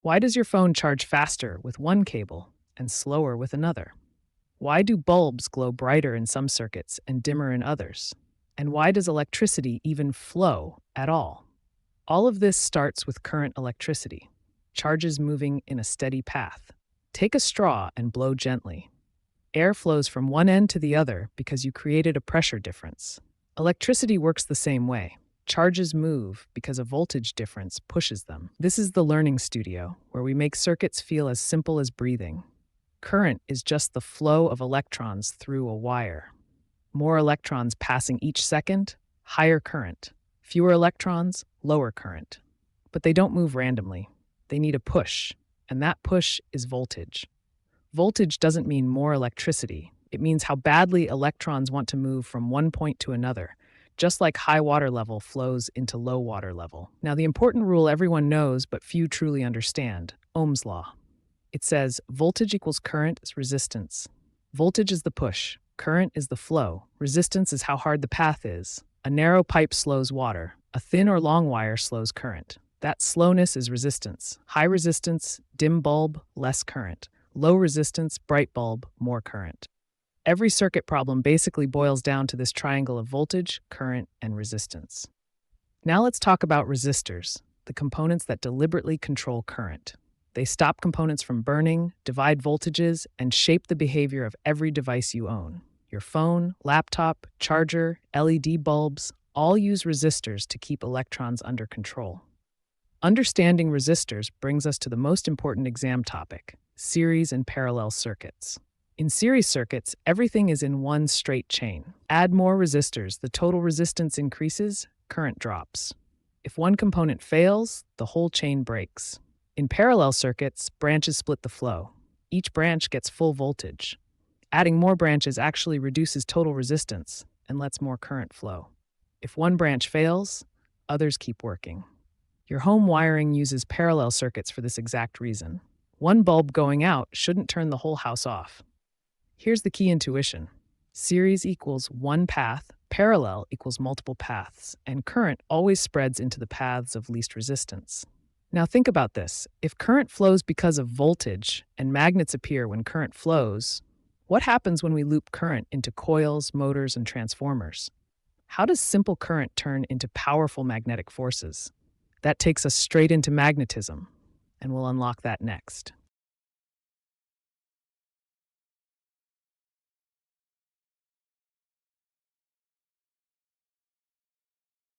Why does your phone charge faster with one cable and slower with another? Why do bulbs glow brighter in some circuits and dimmer in others? And why does electricity even flow at all? All of this starts with current electricity, charges moving in a steady path. Take a straw and blow gently. Air flows from one end to the other because you created a pressure difference. Electricity works the same way. Charges move because a voltage difference pushes them. This is the learning studio, where we make circuits feel as simple as breathing. Current is just the flow of electrons through a wire. More electrons passing each second, higher current. Fewer electrons, lower current. But they don't move randomly. They need a push, and that push is voltage. Voltage doesn't mean more electricity. It means how badly electrons want to move from one point to another, just like high water level flows into low water level. Now, the important rule everyone knows but few truly understand, Ohm's law. It says voltage equals current is resistance. Voltage is the push, current is the flow, resistance is how hard the path is. A narrow pipe slows water, a thin or long wire slows current. That slowness is resistance. High resistance, dim bulb, less current. Low resistance, bright bulb, more current. Every circuit problem basically boils down to this triangle of voltage, current, and resistance. Now let's talk about resistors, the components that deliberately control current. They stop components from burning, divide voltages, and shape the behavior of every device you own. Your phone, laptop, charger, LED bulbs all use resistors to keep electrons under control. Understanding resistors brings us to the most important exam topic, series and parallel circuits. In series circuits, everything is in one straight chain. Add more resistors, the total resistance increases, current drops. If one component fails, the whole chain breaks. In parallel circuits, branches split the flow. Each branch gets full voltage. Adding more branches actually reduces total resistance and lets more current flow. If one branch fails, others keep working. Your home wiring uses parallel circuits for this exact reason. One bulb going out shouldn't turn the whole house off. Here's the key intuition. Series equals one path, parallel equals multiple paths, and current always spreads into the paths of least resistance. Now think about this. If current flows because of voltage and magnets appear when current flows, what happens when we loop current into coils, motors, and transformers? How does simple current turn into powerful magnetic forces? That takes us straight into magnetism, and we'll unlock that next.